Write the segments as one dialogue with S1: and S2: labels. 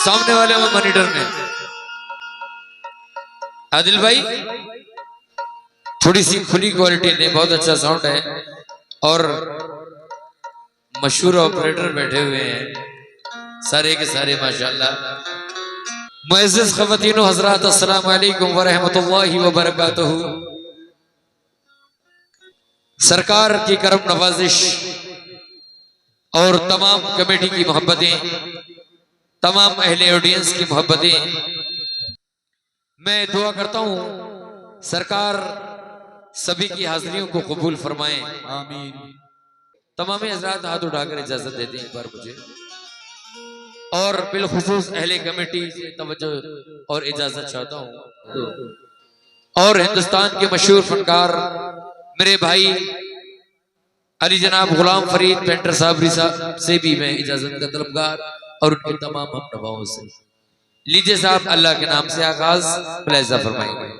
S1: सामने वाले में मॉनिटर में आदिल भाई थोड़ी सी खुली क्वालिटी नहीं, बहुत अच्छा साउंड है और मशहूर ऑपरेटर बैठे हुए हैं सारे के सारे माशाल्लाह। मुअज़्ज़िज़ ख़वातीनो हज़रात अस्सलाम वालेकुम व रहमतुल्लाहि व बरकातहू। सरकार की करम नवाजिश और तमाम कमेटी की मोहब्बतें, तमाम अहले ऑडियंस की मोहब्बतें, मैं दुआ करता हूं सरकार सभी की हाजिरियों को कबूल फरमाएं, आमीन। तमाम हज़रात हाथ उठाकर इजाजत देते हैं एक बार मुझे, और बिलखुसूस अहले कमेटी से तवज्जो और इजाजत चाहता हूं। और हिंदुस्तान के मशहूर फनकार मेरे भाई अली जनाब गुलाम फरीद पेंटर साबरी साहब से भी मैं इजाजत का तलबगार और उनके तमाम हमनवाओं से। लीजिए साहब, अल्लाह के नाम से आगाज प्लेज़ा फरमाएंगे।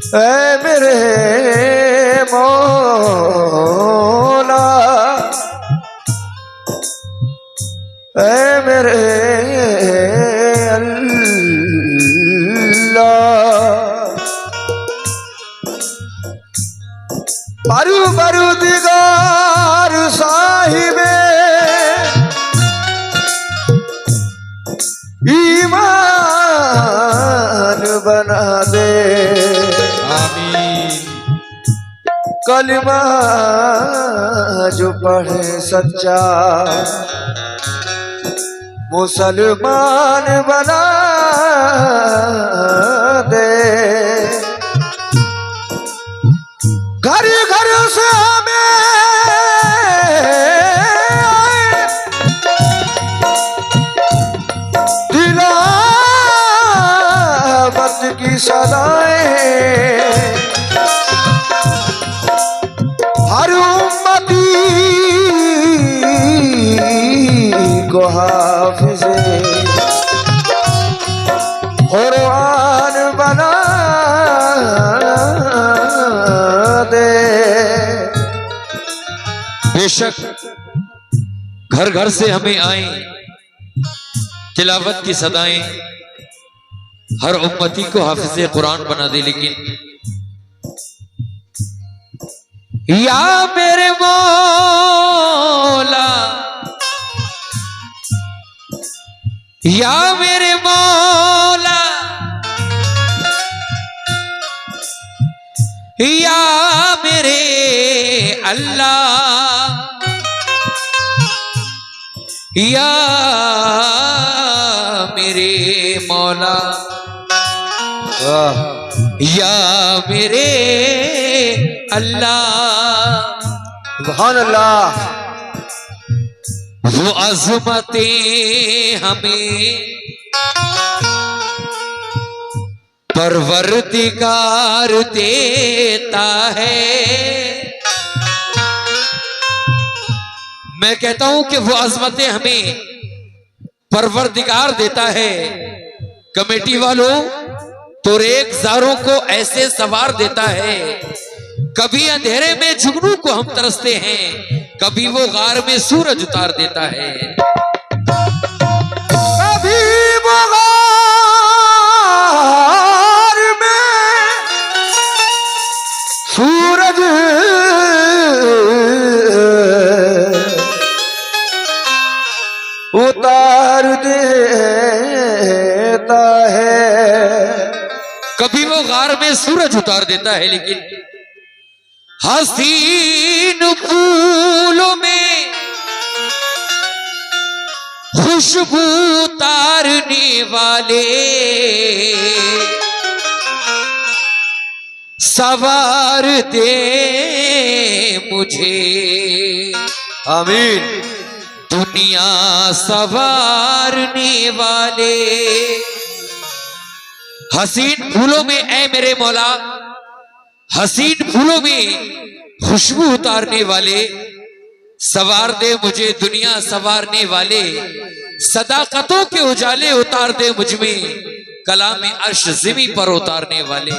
S2: ऐ मेरे मौला, ऐ मेरे अल्लाह, परवरदिगार साहिबे ईमान बना दे।
S1: आमीन।
S2: कलमा जो पढ़े सच्चा मुसलमान बना दे। घर घर से हमें तिलावत की सदाएं, हर उम्मती को हाफिज़े कुरान बना दे।
S1: बेशक घर घर से हमें आए तिलावत की सदाएं, हर उम्मती को हाफिज़े कुरान बना दे। लेकिन या मेरे मौला, या मेरे मौला, या मेरे अल्लाह, या मेरे मौला, या मेरे अल्लाह।
S2: सुभान अल्लाह।
S1: वो अज़मतें हमें परवरदिगार देता है। मैं कहता हूं कि वो अज़मतें हमें परवरदिगार देता है। कमेटी वालों, तो रेखजारों को ऐसे सवार देता है। कभी अंधेरे में जुगनू को हम तरसते हैं, कभी वो गार में सूरज उतार देता है।
S2: कभी वो गार में सूरज उतार देता है,
S1: कभी वो गार में सूरज उतार देता है। लेकिन हसीन फूलों में खुशबू उतारने वाले सवार दे मुझे।
S2: आमीन।
S1: दुनिया सवारने वाले हसीन फूलों में, ऐ मेरे मौला, हसीन फूलों में खुशबू उतारने वाले सवार दे मुझे। दुनिया सवारने वाले सदाकतों के उजाले उतार दे मुझ में। कलाम अर्श ज़मीं पर उतारने वाले,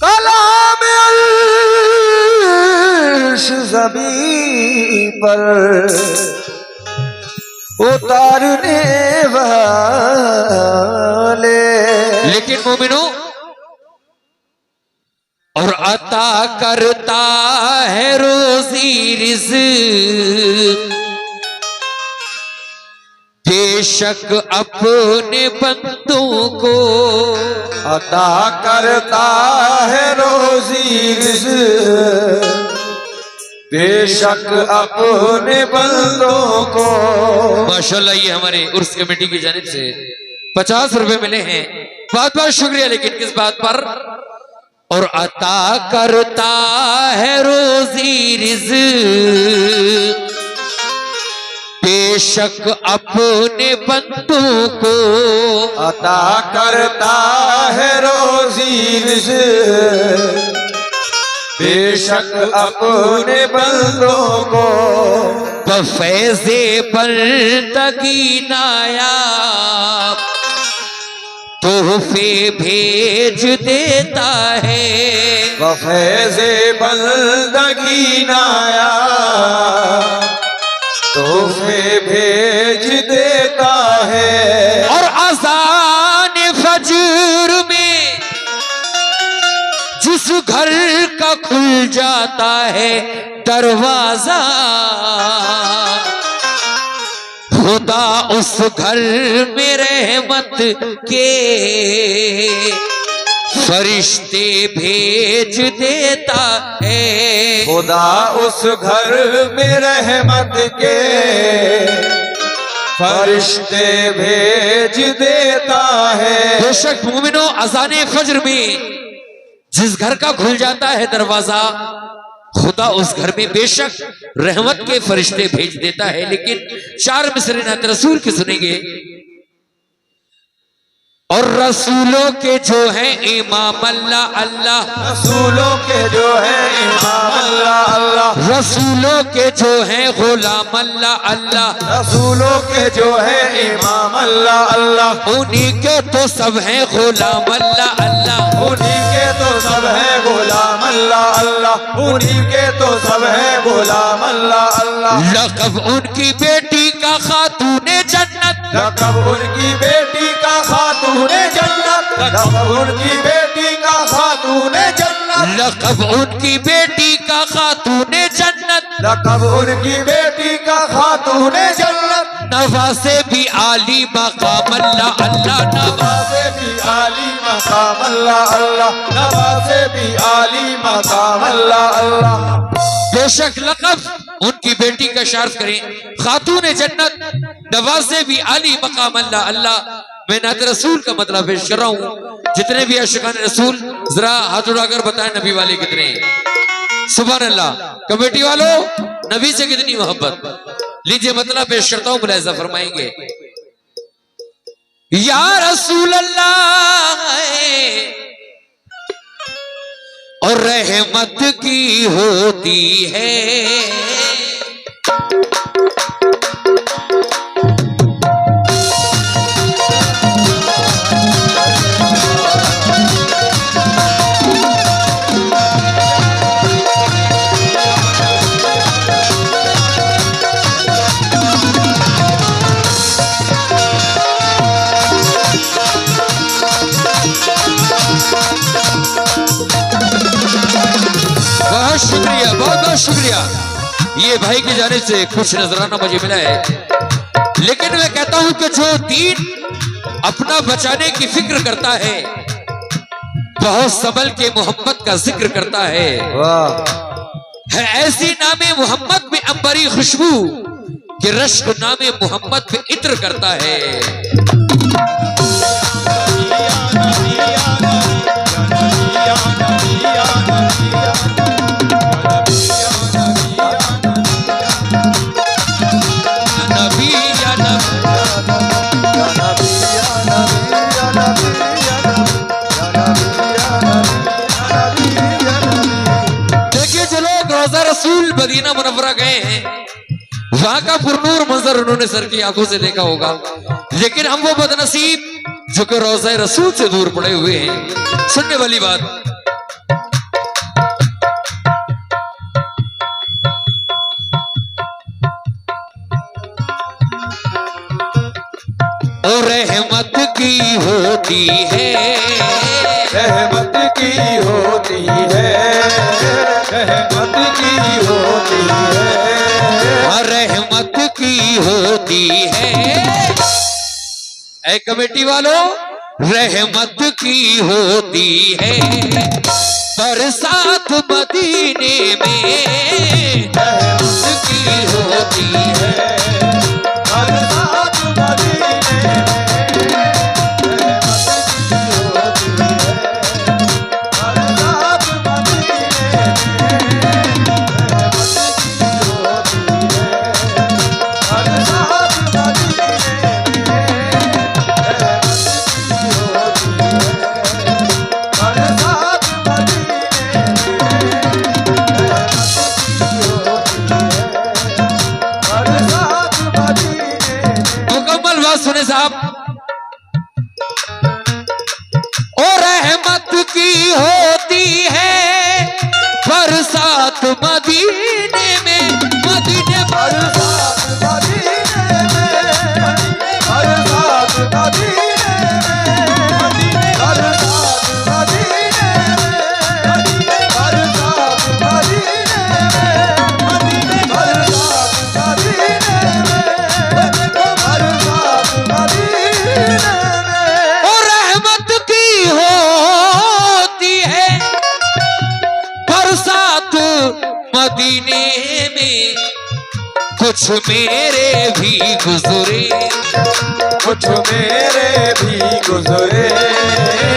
S2: कलाम अर्श ज़मीं पर उतारने वाले।
S1: लेकिन मोमिनो, और अता करता है रोजी रिज़्क़ बेशक अपने बंदों को।
S2: अता करता है रोजी रिज़्क़ बेशक अपने बंदों को।
S1: माशाल्लाह, ये हमारे उर्स कमेटी की जानिब से 50 रुपए मिले हैं। बहुत बहुत शुक्रिया। लेकिन किस बात पर? और अता करता है रोजी रिज़्क़ बेशक अपने बंदों को।
S2: अता करता है रोजी रिज़्क़ बेशक अपने बंदों को।
S1: बफ़ैज़े बंदगी नायाब तो तोहफे भेज देता है।
S2: वफैज़े बंदगी नाया तोहफे भेज देता है।
S1: और अज़ान फजर में जिस घर का खुल जाता है दरवाजा, खुदा उस घर में रहमत के फरिश्ते भेज देता है।
S2: खुदा उस घर में रहमत के फरिश्ते भेज देता है।
S1: बेशक मोमिनो, अज़ाने फज्र में जिस घर का खुल जाता है दरवाजा, खुदा उस घर में बेशक रहमत के फरिश्ते भेज देता है। लेकिन 4 मिसरे नात रसूल के सुनेंगे। और रसूलों के जो हैं इमाम अल्लाह अल्लाह,
S2: रसूलों के जो है इमाम अल्लाह अल्लाह,
S1: रसूलों के जो हैं गुलाम अल्लाह अल्लाह,
S2: रसूलों के जो है इमाम अल्लाह अल्लाह,
S1: उन्हीं के तो सब हैं गुलाम अल्लाह अल्लाह,
S2: उन्हीं के तो सब है गुलाम अल्लाह अल्लाह, उन्हीं के तो सब है गुलाम अल्लाह अल्लाह।
S1: लक़ब उनकी बेटी का खातूने जन्नत,
S2: लक़ब उनकी बेटी का खातूने जन्नत, लक़ब उनकी बेटी का खातूने जन्नत,
S1: लक़ब उनकी बेटी का खातूने जन्नत,
S2: लक़ब उनकी बेटी का खातूने जन्नत।
S1: नवासे भी आली मकाम अल्लाह अल्लाह,
S2: नवासे भी आली मकाम अल्लाह अल्लाह, नवासे भी आली मकाम अल्लाह अल्लाह।
S1: बेशक लक़ब उनकी बेटी का शार्फ करें खातूने जन्नत, नवासे भी आली मकाम अल्लाह अल्लाह। मैं नात रसूल का मतलब पेश कर रहा हूँ। जितने भी आशिकान रसूल जरा हाथ उठाकर बताएं नबी वाले कितने हैं। सुभान अल्लाह। कमेटी वालों, नबी से कितनी मोहब्बत। लीजिए मतलब पेश करता हूँ, मुलाहिज़ा फरमाएंगे। या रसूल अल्लाह और रहमत की होती है, शुक्रिया, बहुत बहुत शुक्रिया। ये भाई की जाने से कुछ नजराना मुझे मिला है। लेकिन मैं कहता हूं कि जो दीन अपना बचाने की फिक्र करता है, बहुत संभल के मोहम्मद का जिक्र करता है।
S2: वाह।
S1: है ऐसी नामे मोहम्मद में अंबरी खुशबू कि रश्क नामे मोहम्मद पे इत्र करता है। रसूल मदीना मुनव्वरा गए हैं, वहां का पुरनूर मंजर उन्होंने सर की आंखों से देखा होगा। लेकिन हम वो बदनसीब जो कि रोज़ा रसूल से दूर पड़े हुए हैं। सुनने वाली बात, और रहमत की होती है,
S2: रहमत की होती है, रहमत की होती है,
S1: रहमत की होती है। ऐ कमेटी वालों, रहमत की होती है बरसात मदीने में, रहमत की होती है
S2: बरसात मदीने में, बरसात
S1: मदीने में कुछ मेरे भी गुजरे,
S2: कुछ मेरे भी गुजरे,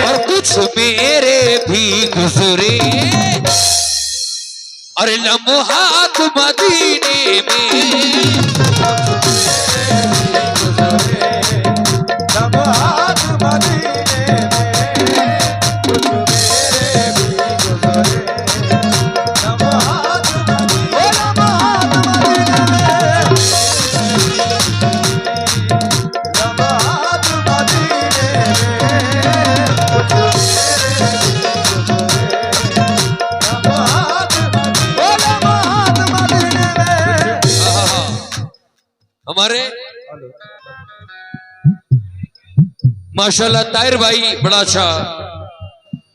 S1: और कुछ मेरे भी गुजरे। अरे लम्हात मदीने में
S2: लम्हात मदीने में कुछ मेरे भी गुजरे, लम्हात मदीने, लम्हात मदीने में कुछ मेरे भी गुजरे, लम्हात मदीने में।
S1: हमारे माशाल्लाह ताहिर भाई बड़ा अच्छा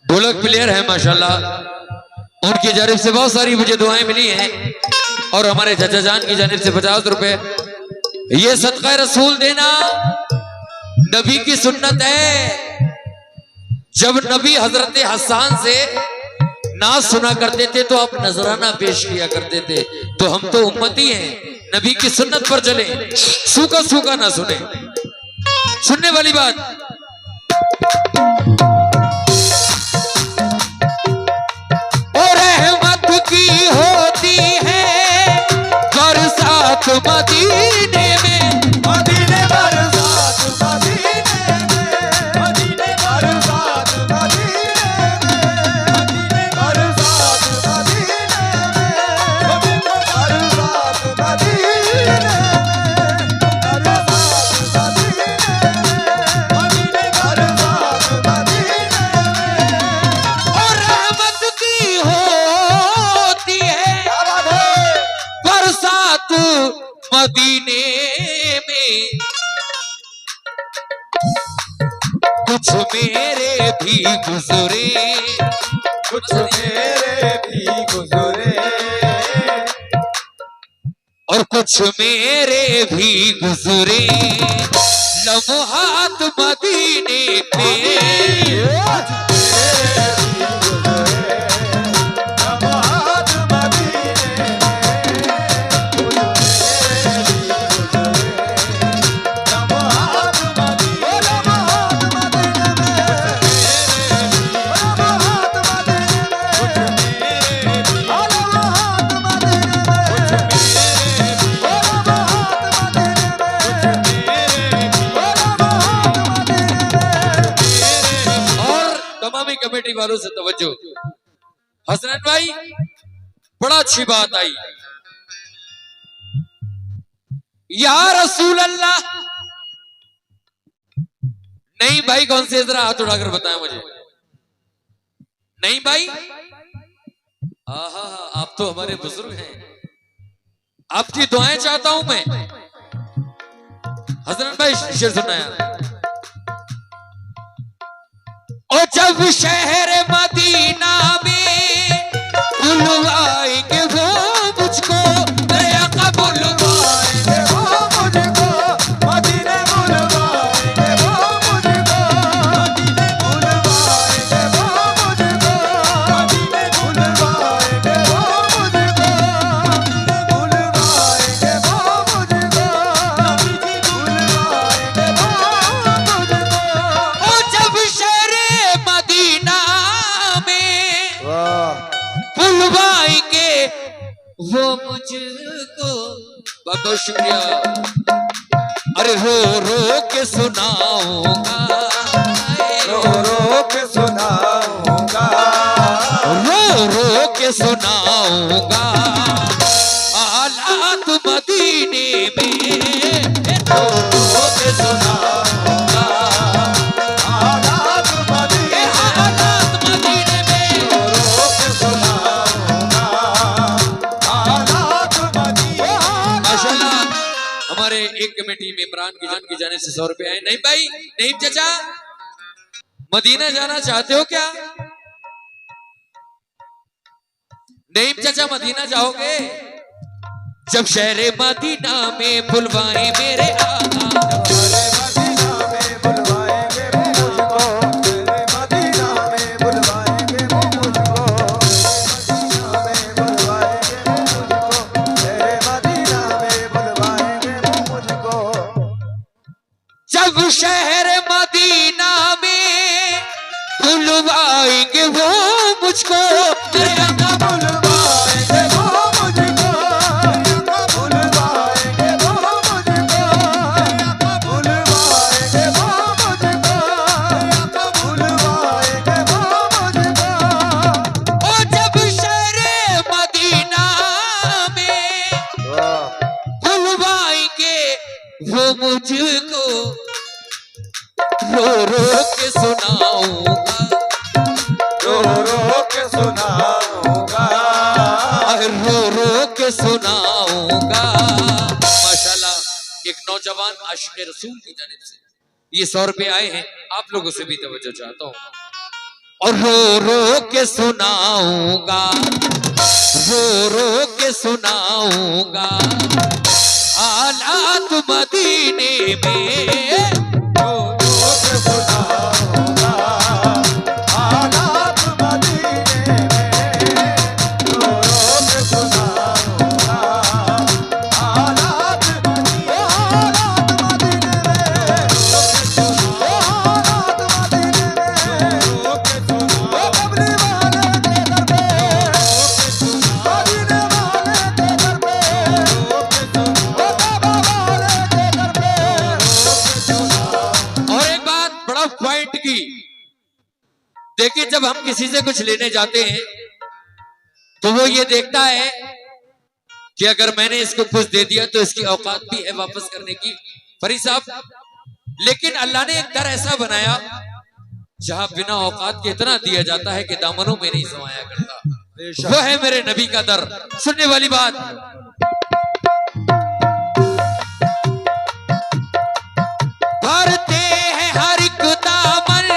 S1: ढोलक प्लेयर है माशाल्लाह, उनकी जानिब से बहुत सारी मुझे दुआएं मिली हैं, और हमारे चाचा जान की जानिब से 50 रुपए। ये सदका रसूल देना नबी की सुन्नत है। जब नबी हजरत हसन से नाज सुना करते थे तो आप नजराना पेश किया करते थे, तो हम तो उम्मती हैं, नबी की सुन्नत पर चले, सूखा सूखा ना सुने। सुनने वाली बात, और रहमत की होती है बरसात मदीने में,
S2: मदीने बरसात मदीने में, मदीने बरसात मदीने में, मदीने बरसात मदीने में, मदीने बरसात मदीने में, बरसात मदीने में, मदीने बरसात मदीने में।
S1: और रहमत की होती है बरसात मदीने में, कुछ मेरे भी गुजरे,
S2: कुछ मेरे भी गुजरे,
S1: और कुछ मेरे भी गुजरे। लम्हात मदीने पे
S2: लम्हात मदीने
S1: कमेटी वालों से तवज्जो। हसनैन भाई बड़ा अच्छी बात आई, या रसूल अल्लाह। नहीं भाई कौन से, जरा हाथ उठाकर बताएं मुझे। नहीं भाई, आहा आप तो हमारे बुजुर्ग हैं, आपकी दुआएं चाहता हूं मैं। हसनैन भाई शेर सुनना यार। और जब शहर मदीना में बुलवाएंगे वो मुझको, दया का बुलवाएंगे
S2: वो मुझको, मदीने बुलवाएंगे वो मुझको, मदीने बुलवाएंगे वो मुझको, मदीने बुलवाएंगे वो मुझको, मदीने बुलवाएंगे वो मुझको, नबी जी बुलवाएंगे वो मुझको।
S1: और जब शहर मदीना में बुलवाएंगे वो मुझको, बहुत बहुत शुक्रिया। अरे रो रो के सुनाऊंगा,
S2: रो रो के सुनाऊंगा,
S1: रो रो के सुनाऊंगा हालात मदीने में, रो रो के सुनाऊंगा
S2: हालात मदीने,
S1: हालात मदीने में।
S2: रो रो के सुनाऊंगा, हालात मदीने।
S1: माशाल्लाह हमारे एक कमेटी में इमरान की जान की जाने से 100 रुपए आए। नहीं भाई, नहीं चाचा, मदीना जाना चाहते हो क्या? नहीं चाचा, मदीना जाओगे? जब शहर मदीना में बुलवाए मेरे आका,
S2: मदीना में बुलवाएंगे वो मुझको, तेरे मदीना में बुलवाएंगे वो मुझको, मदीना में बुलवाएंगे वो
S1: बुलवाएंगे वो मुझको, मेरे आका
S2: बुलवाएंगे वो मुझको, बुलवाएंगे वो मुझको, बुलवाएंगे वो मुझको, बुलवाएंगे वो मुझको।
S1: ओ जब शहरे मदीना में बुलवाएंगे वो मुझको, रो रो के सुनाऊंगा,
S2: रो रो के सुनाऊंगा,
S1: रो रो के सुनाऊंगा। माशाल्लाह, एक नौजवान आशिक रसूल की जानिब से ये 100 रुपए आए हैं, आप लोगों से भी तवज्जो चाहता हूँ। और रो रो के सुनाऊंगा, रो रो के सुनाऊंगा, हालात मदीने में
S2: रो रो के सुनाऊंगा, हालात मदीने में, रो रो के सुनाऊंगा, हालात मदीने में, हालात मदीने में, हालात मदीने में, रो के सुनाऊंगा, कबरी वाले के दर पे, मदीने वाले के दर पे, रो के सुनाऊंगा, वाले के दर पे,
S1: और एक बात बड़ा पॉइंट की, देखिए जब हम किसी से कुछ लेने जाते हैं तो वो ये देखता है कि अगर मैंने इसको कुछ दे दिया तो इसकी औकात भी है वापस करने की, फरीद साहब। लेकिन अल्लाह ने एक दर ऐसा बनाया जहां बिना औकात के इतना दिया जाता है कि दामनों में नहीं समाया करता। वो है मेरे नबी का दर। सुनने वाली बात, भरते हैं हर एक दामन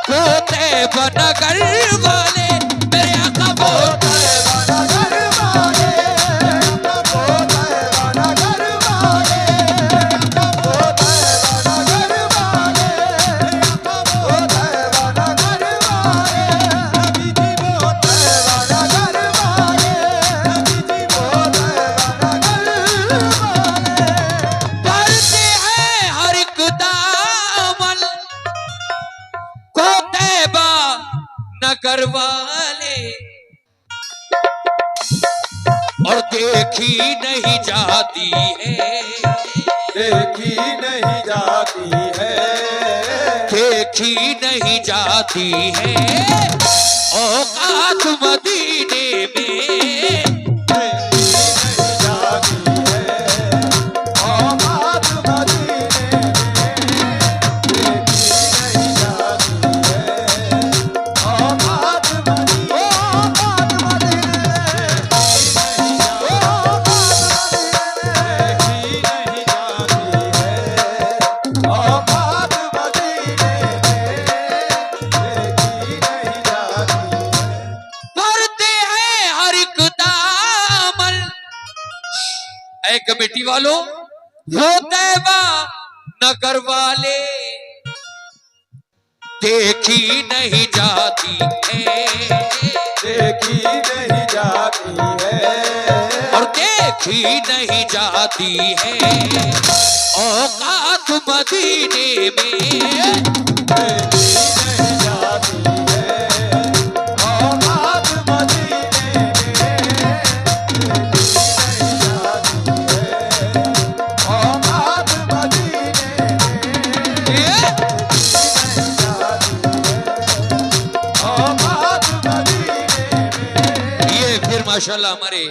S1: को तैबा नगर वाले, मेरे आका बोलते
S2: नगर वाले, नगर वाले, नगर वाले, नगर वाले, नबी जी बोलते नगर वाले, नबी जी बोलते नगर वाले।
S1: भरते हैं हर एक दामन को तैबा नगर वाले, और देखी नहीं जाती है,
S2: देखी नहीं जाती है,
S1: देखी नहीं जाती है औकात मदीने में,
S2: देखी नहीं जाती है, औकात मदीने में, देखी नहीं जाती है, औकात मदीने, औकात मदीने में, देखी नहीं जाती है, औकात मदीने में, देखी नहीं जाती है।
S1: भरते हैं हर एक दामन, ऐ कमेटी वालों वो तैबा नगर वाले, देखी नहीं जाती है,
S2: देखी नहीं जाती है,
S1: और देखी नहीं जाती है औकात मदीने में,
S2: देखी नहीं जाती है, औकात मदीने में, देखी नहीं जाती है, औकात मदीने में,
S1: ये
S2: नहीं जाती है, औकात मदीने में।
S1: ये फिर माशाल्लाह हमारे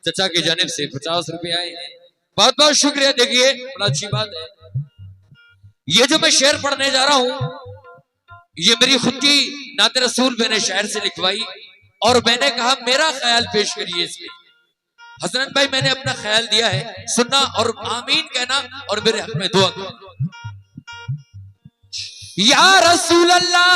S1: चचा की जानिब से 50 रुपए आए हैं, बहुत बहुत शुक्रिया। देखिए बड़ा अच्छी बात है। ये जो मैं शेर पढ़ने जा रहा हूं ये मेरी खुद की नाते रसूल मैंने शायर से लिखवाई, और मैंने कहा मेरा ख्याल पेश करिए इसमें। हसनत भाई मैंने अपना ख्याल दिया है, सुनना और आमीन कहना और मेरे हक में दुआ करना। या रसूल अल्लाह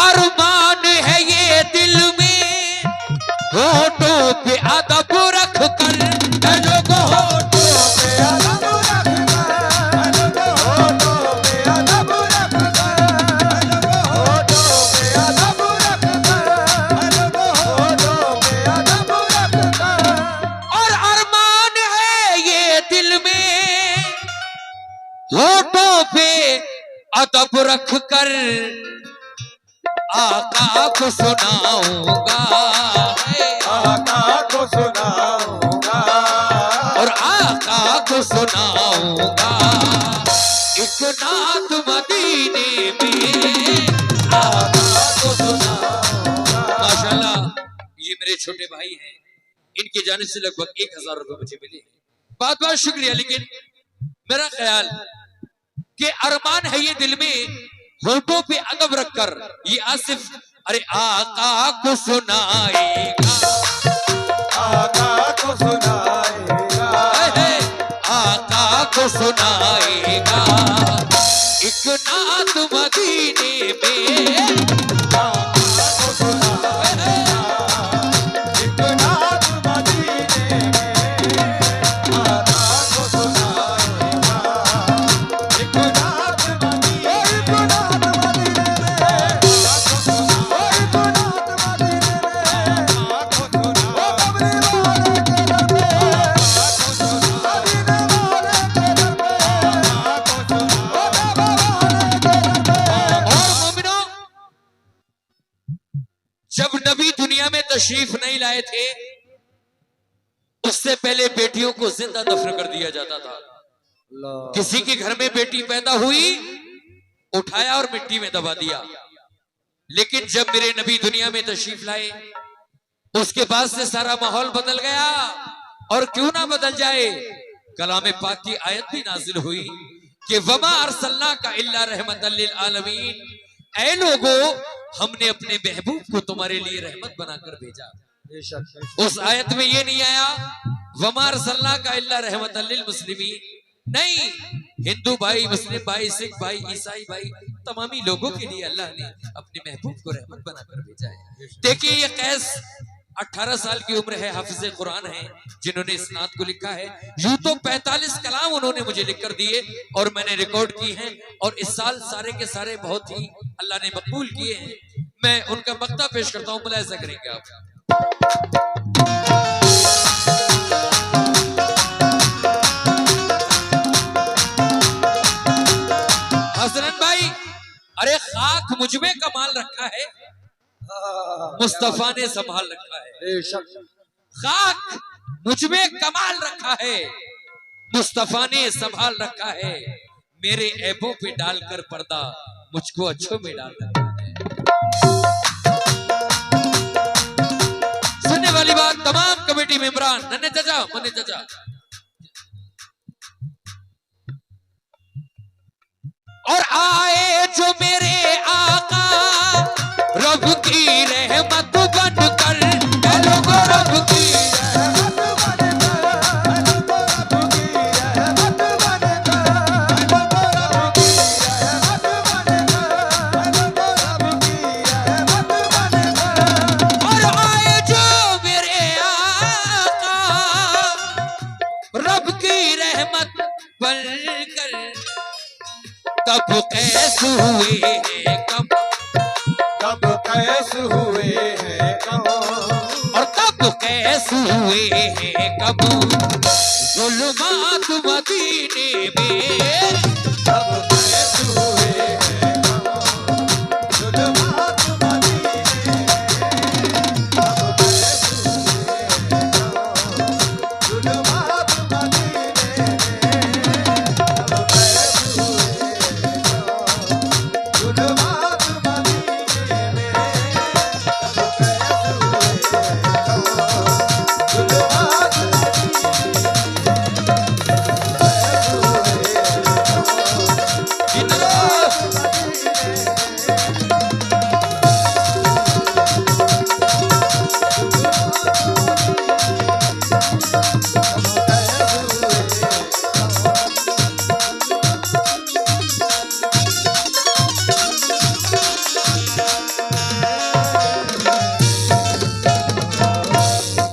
S1: अरमान है ये दिल में, होठों पे अदब रख कर लोगो
S2: होठों पे अदब रख कर, होठों पे अदब रख कर, होठों पे अदब रख कर, होठों पे अदब रख कर।
S1: और अरमान है ये दिल में, होठों पे अदब रख कर आका को सुनाऊंगा,
S2: आका को सुनाऊंगा,
S1: और आका को सुनाऊंगा एक नात मदीने में, आका को सुनाऊंगा। माशाल्लाह, ये मेरे छोटे भाई हैं, इनकी जानिब से लगभग 1000 रुपए मुझे मिले। बहुत बहुत शुक्रिया। लेकिन मेरा ख्याल कि अरमान है ये दिल में, होठों पे अदब रखकर ये आसिफ अरे आका को सुनाएगा,
S2: आका को सुनाएगा,
S1: आका को सुनाएगा एक नात मदीने में,
S2: आका को सुनाएगा, एक नात मदीने में, आका को सुनाएगा, एक नात मदीने में, एक नात मदीने में, एक नात मदीने में, आका को सुनाएगा, ओ कमरे वाले के दर पे, आका को सुनाएगा, मदीने वाले के दर पे, आका को सुनाएगा, ओ बाबा वाले के दर पे।
S1: और मोमिनो, जब नबी दुनिया में तशरीफ नहीं लाए थे उससे पहले बेटियों को जिंदा दफन कर दिया जाता था। किसी के घर में बेटी पैदा हुई, उठाया और मिट्टी में दबा दिया। लेकिन जब मेरे नबी दुनिया में तशरीफ लाए उसके बाद से सारा माहौल बदल गया। और क्यों ना बदल जाए, कलाम पाक की आयत भी नाजिल हुई कि वमा अरसलना का इल्ला रहमतल लिल आलमीन, ऐ लोगों हमने अपने महबूब को तुम्हारे लिए रहमत बनाकर भेजा। उस आयत में ये नहीं आया वमा अरसलना का इल्ला रहमतल लिल मुस्लिमीन, नहीं, हिंदू भाई, मुस्लिम भाई, सिख भाई, ईसाई भाई, तमामी लोगों के लिए अल्लाह ने अपने महबूब को रहमत बनाकर भेजा है। देखिए ये कैस 18 साल की उम्र है, हाफिज़े कुरान है, जिन्होंने इस नात को लिखा है। यूं तो 45 कलाम उन्होंने मुझे लिखकर दिए और मैंने रिकॉर्ड किए हैं, और इस साल सारे के सारे बहुत ही अल्लाह ने मकबूल किए हैं। मैं उनका मक्ता पेश करता हूं, मुलाहिजा करेंगे आप। हसनन भाई, अरे खाक मुझ में कमाल रखा है, मुस्तफा ने संभाल रखा है। खाक मुझ में कमाल रखा है, मुस्तफा ने संभाल रखा है। मेरे ऐबों पे डालकर पर्दा मुझको अच्छों में डाल रखा है। सुनने वाली बात तमाम कमेटी मेंबरान, नन्हे चाचा, मन्ने चाचा, और आए जो मेरे आका रब की रहमत बनकर, लोगों रब की और आए जो मेरे आका रब की रहमत बनकर, कब कैस हुए हैं कब,
S2: कब कैस हुए हैं कब,
S1: और कब कैस हुए हैं कब, जुल्मात मदीने में,